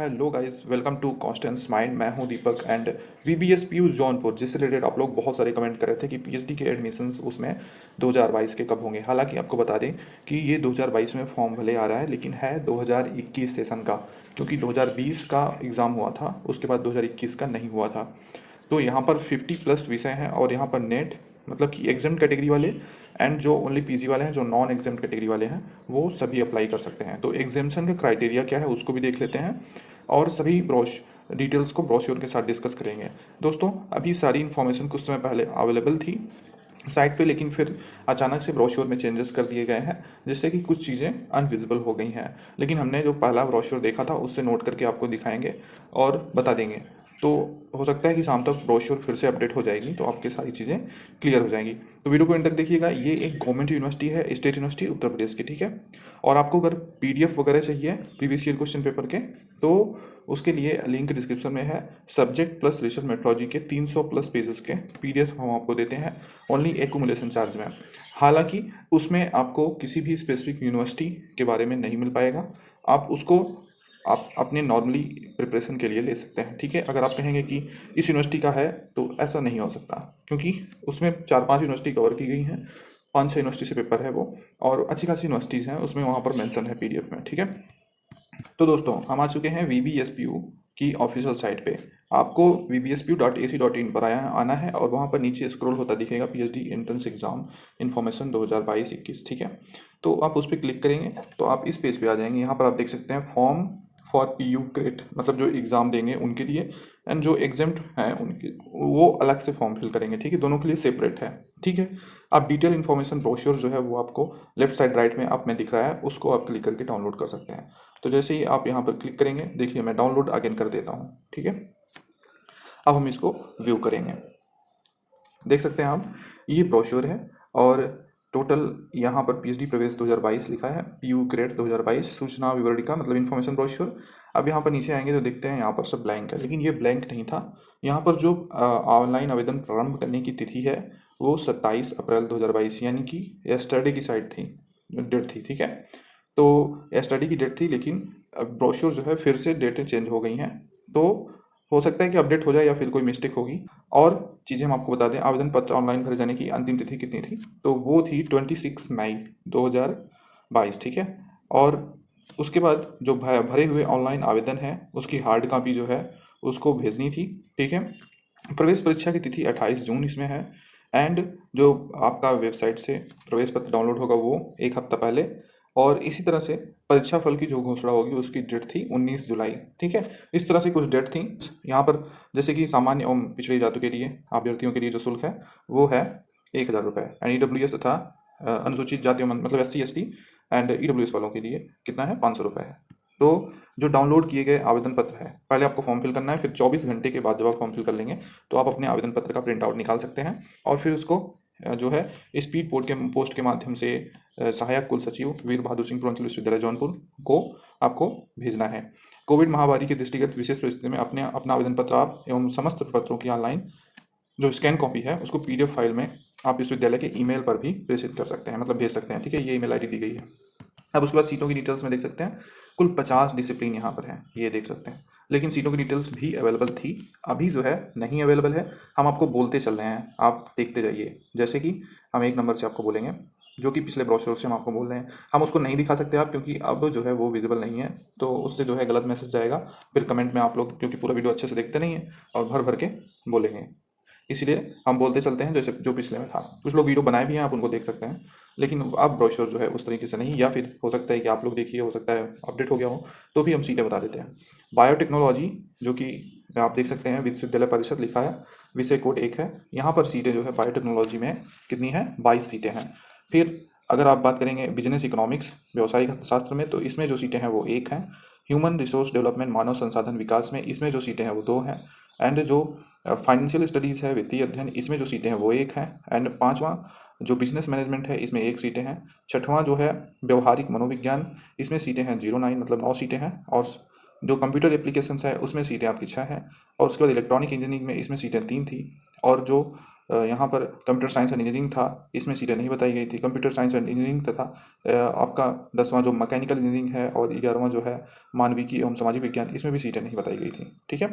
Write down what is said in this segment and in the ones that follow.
Hello guys, welcome to constant mind. मैं हूं Deepak and VBS PU Jaunpur, जिससे रिलेटेड आप लोग बहुत सारे कमेंट कर रहे थे कि पीएचडी के एडमिशन्स उसमें 2022 के कब होंगे। हालांकि आपको बता दें कि ये 2022 में फॉर्म भले आ रहा है, लेकिन है 2021 सेशन का, क्योंकि 2020 का एग्ज़ाम हुआ था, उसके बाद 2021 का नहीं हुआ था। तो यहाँ पर 50+ विषय हैं और यहाँ पर नेट मतलब कि एग्जाम कैटेगरी वाले एंड जो ओनली पीजी वाले हैं, जो नॉन एग्जाम कैटेगरी वाले हैं, वो सभी अप्लाई कर सकते हैं। तो एग्जामेशन का क्राइटेरिया क्या है उसको भी देख लेते हैं और सभी डिटेल्स को ब्रोश्योर के साथ डिस्कस करेंगे। दोस्तों, अभी सारी इन्फॉर्मेशन कुछ समय पहले अवेलेबल थी साइट पे, लेकिन फिर अचानक से ब्रोश्योर में चेंजेस कर दिए गए हैं, जिससे कि कुछ चीज़ें अनविजिबल हो गई हैं। लेकिन हमने जो पहला ब्रोश्योर देखा था उससे नोट करके आपको दिखाएंगे और बता देंगे। तो हो सकता है कि शाम तक ब्रोश्योर फिर से अपडेट हो जाएगी, तो आपकी सारी चीज़ें क्लियर हो जाएंगी। तो वीडियो को एंड तक देखिएगा। ये एक गवर्नमेंट यूनिवर्सिटी है, स्टेट यूनिवर्सिटी उत्तर प्रदेश की, ठीक है। और आपको अगर पीडीएफ वगैरह चाहिए प्रीवियस ईयर क्वेश्चन पेपर के, तो उसके लिए लिंक डिस्क्रिप्शन में है। सब्जेक्ट प्लस रिसर्च मेथोलॉजी के 300+ पेजेस के पीडीएफ हम आपको देते हैं ओनली एक्यूमुलेशन चार्ज में। हालांकि उसमें आपको किसी भी स्पेसिफिक यूनिवर्सिटी के बारे में नहीं मिल पाएगा, आप उसको आप अपने नॉर्मली प्रिपरेशन के लिए ले सकते हैं, ठीक है। अगर आप कहेंगे कि इस यूनिवर्सिटी का है, तो ऐसा नहीं हो सकता, क्योंकि उसमें 4-5 यूनिवर्सिटी कवर की गई हैं, 5-6 यूनिवर्सिटी से पेपर है वो, और अच्छी खासी यूनिवर्सिटीज़ हैं उसमें, वहाँ पर मेंशन है पीडीएफ में, ठीक है। तो दोस्तों, हम आ चुके हैं वीबीएसपीयू की ऑफिशियल साइट पे। आपको vbspu.ac.in पर आना है और वहाँ पर नीचे स्क्रॉल होता दिखेगा पीएचडी एंट्रेंस एग्जाम इन्फॉर्मेशन 2022-21, ठीक है। तो आप उस पर क्लिक करेंगे तो आप इस पेज पे आ जाएंगे। यहाँ पर आप देख सकते हैं फॉर्म फॉर पीयू ग्रेड, मतलब जो एग्ज़ाम देंगे उनके लिए, एंड जो एग्जाम्ड हैं उनके, वो अलग से फॉर्म फिल करेंगे, ठीक है। दोनों के लिए सेपरेट है, ठीक है। आप डिटेल इन्फॉर्मेशन ब्रोश्योर जो है वो आपको लेफ्ट साइड राइट में आप में दिख रहा है, उसको आप क्लिक करके डाउनलोड कर सकते हैं। तो जैसे ही आप यहाँ पर क्लिक करेंगे, देखिए मैं डाउनलोड अगेन कर देता हूँ, ठीक है। अब हम इसको व्यू करेंगे। देख सकते हैं आप, ये ब्रोश्योर है और टोटल यहाँ पर पीएचडी प्रवेश 2022 लिखा है, पीयू ग्रेड 2022 सूचना विवरणिका मतलब इन्फॉर्मेशन ब्रोश्योर। अब यहाँ पर नीचे आएंगे तो देखते हैं यहाँ पर सब ब्लैंक है, लेकिन ये ब्लैंक नहीं था। यहाँ पर जो ऑनलाइन आवेदन प्रारंभ करने की तिथि है वो 27 अप्रैल 2022, यानी कि यस्टरडे की साइड थी, डेट थी, ठीक है। तो यस्टरडे की डेट थी, लेकिन ब्रोश्योर जो है फिर से डेटें चेंज हो गई हैं। तो हो सकता है कि अपडेट हो जाए या फिर कोई मिस्टेक होगी। और चीज़ें हम आपको बता दें, आवेदन पत्र ऑनलाइन भरे जाने की अंतिम तिथि कितनी थी, तो वो थी 26 मई 2022, ठीक है। और उसके बाद जो भरे हुए ऑनलाइन आवेदन है उसकी हार्ड कॉपी जो है उसको भेजनी थी, ठीक है। प्रवेश परीक्षा की तिथि 28 जून इसमें है, एंड जो आपका वेबसाइट से प्रवेश पत्र डाउनलोड होगा वो एक हफ्ता पहले। और इसी तरह से परीक्षा फल की जो घोषणा होगी उसकी डेट थी 19 जुलाई, ठीक है। इस तरह से कुछ डेट थी यहाँ पर। जैसे कि सामान्य एवं पिछड़ी जातों के लिए अभ्यर्थियों के लिए जो शुल्क है वो है 1,000 रुपये, एंड ईडब्ल्यूएस तथा अनुसूचित जातियों मतलब SC ST एंड ईडब्ल्यूएस वालों के लिए कितना है, 500 रुपये है। तो जो डाउनलोड किए गए आवेदन पत्र है, पहले आपको फॉर्म फिल करना है, फिर 24 घंटे के बाद जब आप फॉर्म फिल कर लेंगे तो आप अपने आवेदन पत्र का प्रिंट आउट निकाल सकते हैं और फिर उसको जो है स्पीड पोस्ट के माध्यम से सहायक कुल सचिव वीर बहादुर सिंह पूर्वांचल विश्वविद्यालय जौनपुर को आपको भेजना है। कोविड महामारी के दृष्टिगत विशेष परिस्थिति में अपना आवेदन पत्र आप एवं समस्त पत्रों की ऑनलाइन जो स्कैन कॉपी है उसको पीडीएफ फाइल में आप विश्वविद्यालय के ईमेल पर भी प्रेषित कर सकते हैं, मतलब भेज सकते हैं, ठीक है। ये ईमेल आईडी दी गई है। अब उसके बाद सीटों की डिटेल्स में देख सकते हैं, कुल 50 डिसिप्लिन यहाँ पर है, ये देख सकते हैं। लेकिन सीटों की डिटेल्स भी अवेलेबल थी, अभी जो है नहीं अवेलेबल है। हम आपको बोलते चल रहे हैं, आप देखते जाइए। जैसे कि हम 1 नंबर से आपको बोलेंगे, जो कि पिछले ब्रोशर से हम आपको बोल रहे हैं। हम उसको नहीं दिखा सकते आप, क्योंकि अब जो है वो विजिबल नहीं है, तो उससे जो है गलत मैसेज जाएगा फिर कमेंट में आप लोग, क्योंकि पूरा वीडियो अच्छे से देखते नहीं हैं और भर भर के बोलेंगे। इसलिए हम बोलते चलते हैं जैसे जो पिछले में था। कुछ लोग वीडियो बनाए भी हैं, आप उनको देख सकते हैं, लेकिन अब ब्रोशर जो है उस तरीके से नहीं, या फिर हो सकता है कि आप लोग देखिए, हो सकता है अपडेट हो गया हो, तो भी हम सीटें बता देते हैं। बायोटेक्नोलॉजी, जो कि आप देख सकते हैं विश्वविद्यालय परिषद लिखा है, विषय कोड 1 है। यहाँ पर सीटें जो है बायोटेक्नोलॉजी में कितनी है, 22 सीटें हैं। फिर अगर आप बात करेंगे बिजनेस इकोनॉमिक्स व्यवसायिक अर्थशास्त्र में, तो इसमें जो सीटें हैं वो 1 हैं। ह्यूमन रिसोर्स डेवलपमेंट मानव संसाधन विकास में इसमें जो सीटें हैं वो 2 हैं। एंड जो फाइनेंशियल स्टडीज़ है वित्तीय अध्ययन, इसमें जो सीटें हैं वो 1 हैं। एंड 5वां जो बिजनेस मैनेजमेंट है इसमें 1 सीटें हैं। 6वां जो है व्यवहारिक मनोविज्ञान, इसमें सीटें हैं 09 मतलब 9 सीटें हैं। और जो कंप्यूटर एप्लीकेशंस है उसमें सीटें आपकी 6 हैं। और उसके बाद इलेक्ट्रॉनिक इंजीनियरिंग में इसमें सीटें 3 थी। और जो यहाँ पर कंप्यूटर साइंस एंड इंजीनियरिंग था, इसमें सीटें नहीं बताई गई थी। कंप्यूटर साइंस एंड इंजीनियरिंग तथा आपका 10वां जो मैकेनिकल इंजीनियरिंग है और 11वां जो है मानविकी एवं सामाजिक विज्ञान, इसमें भी सीटें नहीं बताई गई थी। ठीक है।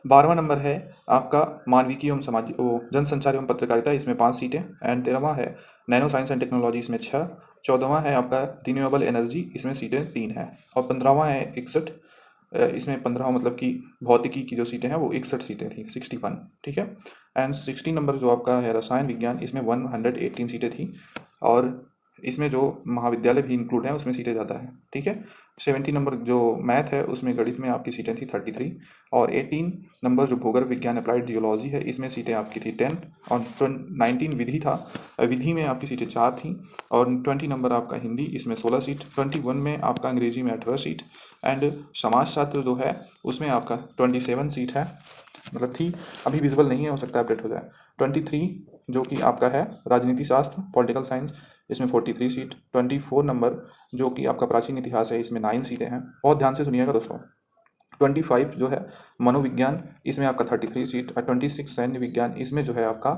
12वां नंबर है आपका मानविकी एवं सामाजिक जनसंचार एवं पत्रकारिता, इसमें 5 सीटें। एंड 13वां है नैनो साइंस एंड टेक्नोलॉजी, इसमें 6। 14वां है आपका रिन्यूएबल एनर्जी, इसमें सीटें 3 हैं। और 15वां है 61, इसमें 15 मतलब कि भौतिकी की जो सीटें हैं वो 61 सीटें थी, 61। ठीक है। एंड 16 नंबर जो आपका है रसायन विज्ञान, इसमें 118 सीटें थी। और इसमें जो महाविद्यालय भी इंक्लूड है उसमें सीटें ज़्यादा हैं। ठीक है। 70 नंबर जो मैथ है उसमें गणित में आपकी सीटें थी 33। और 18 नंबर जो भूगर्भ विज्ञान अप्लाइड जियोलॉजी है, इसमें सीटें आपकी थी 10। और 19 विधि था, विधि में आपकी सीटें 4 थी। और 20 नंबर आपका हिंदी, इसमें 16 सीट। 21 में आपका अंग्रेजी में 18 सीट। एंड समाजशास्त्र जो है उसमें आपका 27 सीट है, मतलब थी, अभी विजिबल नहीं है, हो सकता है अपडेट हो जाए। 23 जो कि आपका है राजनीति शास्त्र पॉलिटिकल साइंस, इसमें 43 सीट। 24 नंबर जो कि आपका प्राचीन इतिहास है, इसमें 9 सीटें हैं। बहुत ध्यान से सुनिएगा दोस्तों। 25 जो है मनोविज्ञान, इसमें आपका 33 सीट। और 26 सैन्य विज्ञान, इसमें जो है आपका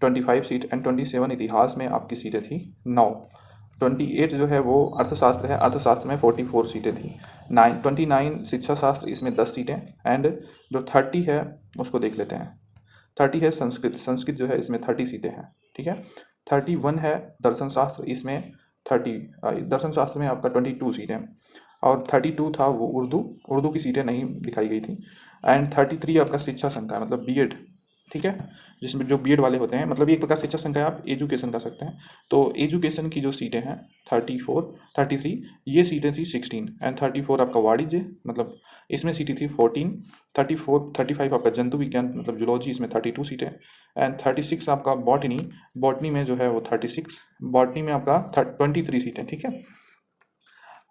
25 सीट। एंड 27 इतिहास में आपकी सीटें थी 9। 28 जो है वो अर्थशास्त्र है, अर्थशास्त्र में 44 सीटें थी। 29 शिक्षा शास्त्र, इसमें 10 सीटें। एंड जो 30 है उसको देख लेते हैं। 30 है संस्कृत, संस्कृत जो है इसमें 30 सीटें हैं। ठीक है। 31 है दर्शन शास्त्र, इसमें 30, दर्शन शास्त्र में आपका 22 सीटें। और 32 था वो उर्दू, उर्दू की सीटें नहीं दिखाई गई थी। एंड 33 आपका शिक्षा संकाय मतलब बीएड। ठीक है। जिसमें जो बीएड वाले होते हैं, मतलब एक प्रकार शिक्षा संकाय आप एजुकेशन कर सकते हैं। तो एजुकेशन की जो सीटें हैं 34, 33, ये सीटें थी 16। एंड 34 आपका वाणिज्य मतलब इसमें सीटें थी 14। 34 35 आपका जंतु विज्ञान मतलब जूलॉजी, इसमें 32 सीटें। एंड 36 आपका बॉटनी, बॉटनी में जो है वो 36, बॉटनी में आपका 23 सीटें। ठीक है।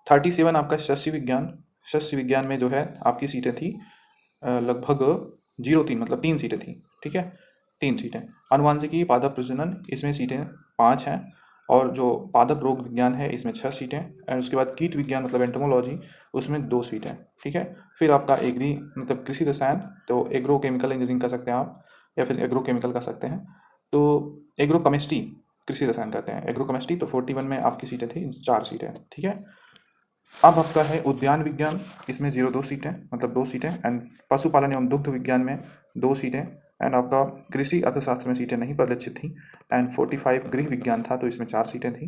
37 आपका शस्य विज्ञान, शस्य विज्ञान में जो है आपकी सीटें थी लगभग 03 मतलब 3 सीटें थी। ठीक है। 3 सीटें। अनुवांशिकी पादप प्रजनन, इसमें सीटें 5 हैं। और जो पादप रोग विज्ञान है इसमें 6 सीटें। एंड उसके बाद कीट विज्ञान मतलब एंटोमोलॉजी, उसमें 2 सीटें। ठीक है। फिर आपका एग्री मतलब कृषि रसायन, तो एग्रो केमिकल इंजीनियरिंग कर सकते हैं आप, या फिर एग्रो केमिकल कर सकते हैं। तो एग्रो केमिस्ट्री कृषि रसायन कहते हैं, एग्रो केमिस्ट्री, तो 41 में आपकी सीटें थी 4 सीटें। ठीक है। अब आपका है उद्यान विज्ञान, इसमें 02 सीटें मतलब 2 सीटें। एंड पशुपालन एवं दुग्ध विज्ञान में 2 सीटें। एंड आपका कृषि अर्थशास्त्र में सीटें नहीं परिलक्षित थी। एंड 45 गृह विज्ञान था, तो इसमें 4 सीटें थी।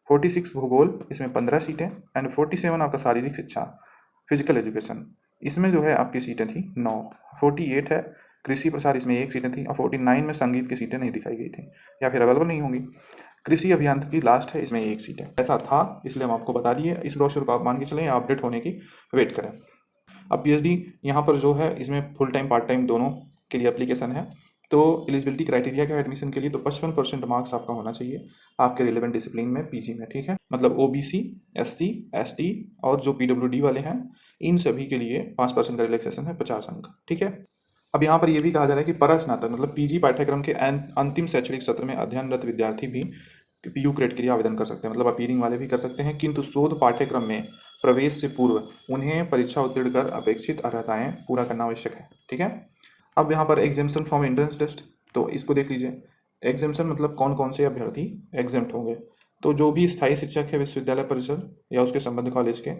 46 भूगोल, इसमें 15 सीटें। एंड 47 आपका शारीरिक शिक्षा फिजिकल एजुकेशन, इसमें जो है आपकी सीटें थी 9। 48 है कृषि प्रसार, इसमें 1 सीटें थी। और 49 में संगीत की सीटें नहीं दिखाई गई थी या फिर अवेलेबल नहीं होंगी। कृषि अभियांत्रिकी लास्ट है, इसमें 1 सीट है। ऐसा था, इसलिए हम आपको बता दिए। इस ब्रोशर को आप मान के चलें या अपडेट होने की वेट करें। अब पीएचडी यहाँ पर जो है इसमें फुल टाइम पार्ट टाइम दोनों के लिए एप्लीकेशन है। तो एलिजिबिलिटी क्राइटेरिया क्या है एडमिशन के लिए, तो 55% मार्क्स आपका होना चाहिए आपके रिलेवेंट डिसिप्लिन में पीजी में। ठीक है। मतलब ओबीसी, एससी, एसटी और जो पीडब्ल्यूडी वाले हैं इन सभी के लिए 5% का रिलैक्सेशन है, 50 अंक। ठीक है। अब यहाँ पर यह भी कहा जा रहा है कि परास्नातक मतलब पीजी पाठ्यक्रम के अंतिम शैक्षणिक सत्र में अध्ययनरत विद्यार्थी भी पीयू क्रेड के लिए आवेदन कर सकते हैं, मतलब अपीयरिंग वाले भी कर सकते हैं। किंतु शोध पाठ्यक्रम में प्रवेश से पूर्व उन्हें परीक्षा उत्तीर्ण कर अपेक्षित अर्हताएं पूरा करना आवश्यक है। ठीक है। अब यहाँ पर एग्जाम्शन फ्रॉम एंट्रेंस टेस्ट, तो इसको देख लीजिए। एग्जाम्शन मतलब कौन कौन से अभ्यर्थी एग्जाम्ट होंगे, तो जो भी स्थायी शिक्षक है विश्वविद्यालय परिषद या उसके संबद्ध कॉलेज के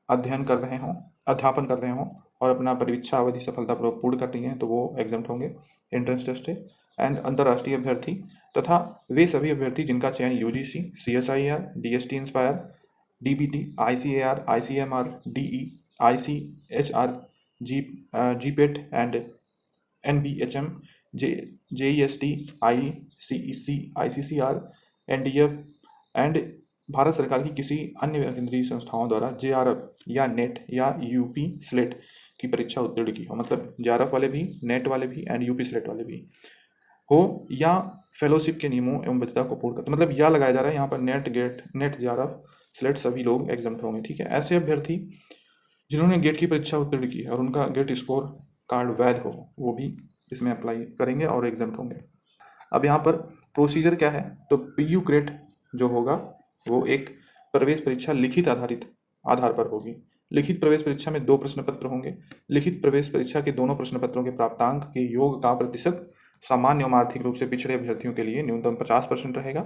अध्ययन कर रहे हों, अध्यापन कर रहे हों और अपना परीक्षा अवधि सफलतापूर्वक पूर्ण कर रही हैं, तो वो एग्जाम्ट होंगे, एंट्रेंस टेस्ट है। एंड अंतर्राष्ट्रीय अभ्यर्थी तथा वे सभी अभ्यर्थी जिनका चयन UGC, CSIR, DST INSPIRE, DBT, ICAR, ICMR, DE, ICHR, GPAT and NBHM, JEST, ICEC, ICCR, NDF and Bharat सरकार की किसी अन्य केंद्रीय संस्थाओं द्वारा जेआरएफ या नेट या यूपी स्लेट की परीक्षा उत्तीर्ण की हो, मतलब जेआरएफ वाले भी, नेट वाले भी एंड यूपी स्लेट वाले भी हो, या फेलोशिप के नियमों एवं वैधता को पूर्ण करते, मतलब या लगाया जा रहा है यहाँ पर NET, GATE, NET, JRF, SLET सभी लोग एग्जाम्ट होंगे। ठीक है। ऐसे अभ्यर्थी जिन्होंने गेट की परीक्षा उत्तीर्ण की है और उनका गेट स्कोर कार्ड वैध हो, वो भी इसमें अप्लाई करेंगे और एग्जाम्ट होंगे। अब यहाँ पर प्रोसीजर क्या है, तो पीयू क्रेट जो होगा वो एक प्रवेश परीक्षा लिखित आधार पर होगी। लिखित प्रवेश परीक्षा में 2 प्रश्न पत्र होंगे। लिखित प्रवेश परीक्षा के दोनों प्रश्न पत्रों के प्राप्तांक के योग का प्रतिशत सामान्य एवं आर्थिक रूप से पिछड़े अभ्यर्थियों के लिए न्यूनतम 50% रहेगा,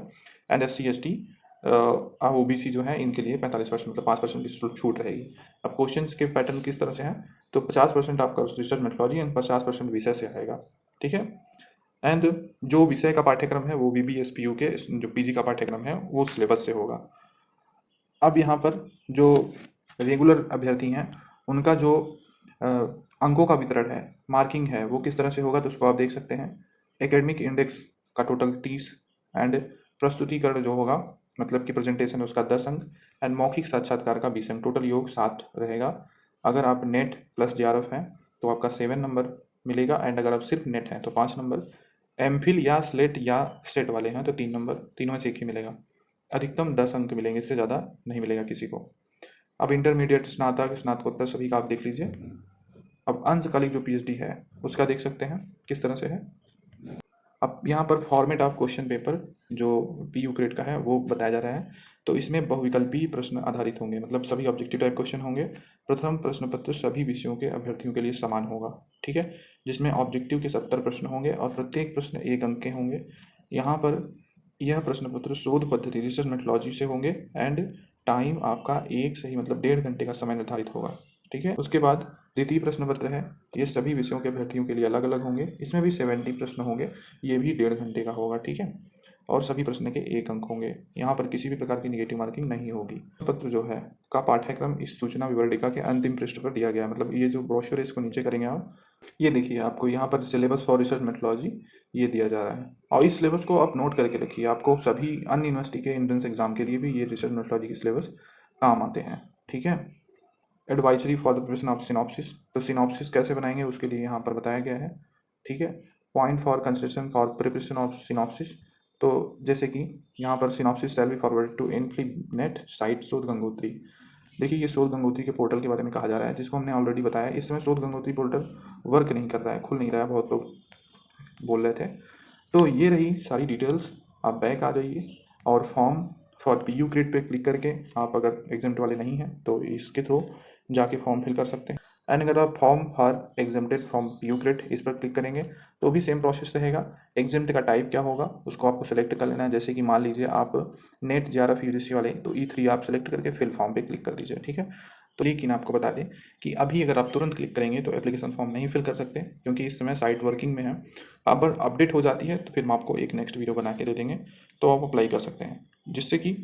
एंड SC ST OBC जो है इनके लिए 45% मतलब 5% की छूट रहेगी। अब क्वेश्चंस के पैटर्न किस तरह से हैं, तो 50% आपका रिसर्च मेथोडोलॉजी एंड 50% विषय से आएगा, ठीक है। एंड जो विषय का पाठ्यक्रम है वो VBSPU के जो PG का पाठ्यक्रम है वो सिलेबस से होगा। अब यहाँ पर जो रेगुलर अभ्यर्थी हैं उनका जो अ, अंकों का वितरण है, मार्किंग है, वो किस तरह से होगा, तो उसको आप देख सकते हैं। एकेडमिक इंडेक्स का टोटल 30 एंड प्रस्तुतिकरण जो होगा मतलब कि प्रेजेंटेशन उसका 10 अंक एंड मौखिक साक्षात्कार का 20 अंक, टोटल योग 7 रहेगा। अगर आप नेट प्लस JRF हैं तो आपका 7 नंबर मिलेगा, एंड अगर आप सिर्फ नेट हैं तो 5 नंबर, एमफिल या स्लेट या सेट वाले हैं तो 3 नंबर, तीनों में से एक ही मिलेगा। अधिकतम 10 अंक मिलेंगे, इससे ज़्यादा नहीं मिलेगा किसी को। अब इंटरमीडिएट, स्नातक, स्नातकोत्तर सभी का आप देख लीजिए। अब अंशकालिक जो PhD है उसका देख सकते हैं किस तरह से है। अब यहाँ पर फॉर्मेट ऑफ क्वेश्चन पेपर जो PU ग्रेड का है वो बताया जा रहा है। तो इसमें बहुविकल्पीय प्रश्न आधारित होंगे, मतलब सभी ऑब्जेक्टिव टाइप क्वेश्चन होंगे। प्रथम प्रश्न पत्र सभी विषयों के अभ्यर्थियों के लिए समान होगा, ठीक है, जिसमें ऑब्जेक्टिव के 70 प्रश्न होंगे और प्रत्येक प्रश्न 1 अंक के होंगे। यहाँ पर यह प्रश्न पत्र शोध पद्धति रिसर्च मेथोडोलॉजी से होंगे, एंड टाइम आपका एक सही मतलब 1.5 घंटे का समय निर्धारित होगा, ठीक है। उसके बाद द्वितीय प्रश्न पत्र है, ये सभी विषयों के अभ्यर्थियों के लिए अलग अलग होंगे, इसमें भी 70 प्रश्न होंगे, ये भी 1.5 घंटे का होगा, ठीक है, और सभी प्रश्न के 1 अंक होंगे। यहाँ पर किसी भी प्रकार की निगेटिव मार्किंग नहीं होगी। पत्र जो है का पाठ्यक्रम इस सूचना विवरणिका के अंतिम पृष्ठ पर दिया गया है, मतलब ये जो ब्रोशर है इसको नीचे करेंगे आप, ये देखिए आपको यहाँ पर सिलेबस फॉर रिसर्च मेथोडोलॉजी ये दिया जा रहा है, और इस सिलेबस को आप नोट करके रखिए। आपको सभी अन्य यूनिवर्सिटी के एंट्रेंस एग्जाम के लिए भी ये रिसर्च मेथोडोलॉजी के सिलेबस काम आते हैं, ठीक है। Advisory for the preparation of synopsis, तो सिनॉप्सिस कैसे बनाएंगे उसके लिए यहाँ पर बताया गया है, ठीक है। Point for consideration for preparation of synopsis, तो जैसे कि यहाँ पर synopsis shall be forward to INFLIBNET site Shodh Gangotri. देखिए ये शोध गंगोत्री के पोर्टल के बारे में कहा जा रहा है, जिसको हमने ऑलरेडी बताया। इस समय शोध गंगोत्री पोर्टल वर्क नहीं कर रहा है, खुल नहीं रहा है, बहुत लोग बोल रहे थे। तो ये रही सारी डिटेल्स, आप बैक आ जाइए और form for PU grade pay click करके आप अगर एग्जाम्प्ट वाले नहीं हैं तो इसके थ्रू जाके फॉर्म फिल कर सकते हैं। एंड अगर आप form for exempted from PU grade इस पर क्लिक करेंगे तो भी सेम प्रोसेस रहेगा। एग्जाम्प्ट का टाइप क्या होगा उसको आपको सेलेक्ट कर लेना है, जैसे कि मान लीजिए आप नेट JRF UGC वाले तो E3 आप सेलेक्ट करके फिल फॉर्म पे क्लिक कर दीजिए, ठीक है। तो लेकिन आपको बता दें कि अभी अगर आप तुरंत क्लिक करेंगे तो एप्लीकेशन फॉर्म नहीं फिल कर सकते, क्योंकि इस समय साइट वर्किंग में है। अब अपडेट हो जाती है तो फिर हम आपको एक नेक्स्ट वीडियो बना के दे देंगे, तो आप अप्लाई कर सकते हैं, जिससे कि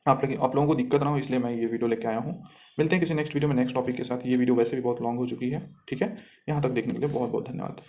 आप लोगों को दिक्कत ना हो, इसलिए मैं ये वीडियो लेके आया हूँ। मिलते हैं किसी नेक्स्ट वीडियो में नेक्स्ट टॉपिक के साथ। ये वीडियो वैसे भी बहुत लॉन्ग हो चुकी है, ठीक है। यहाँ तक देखने के लिए बहुत बहुत धन्यवाद।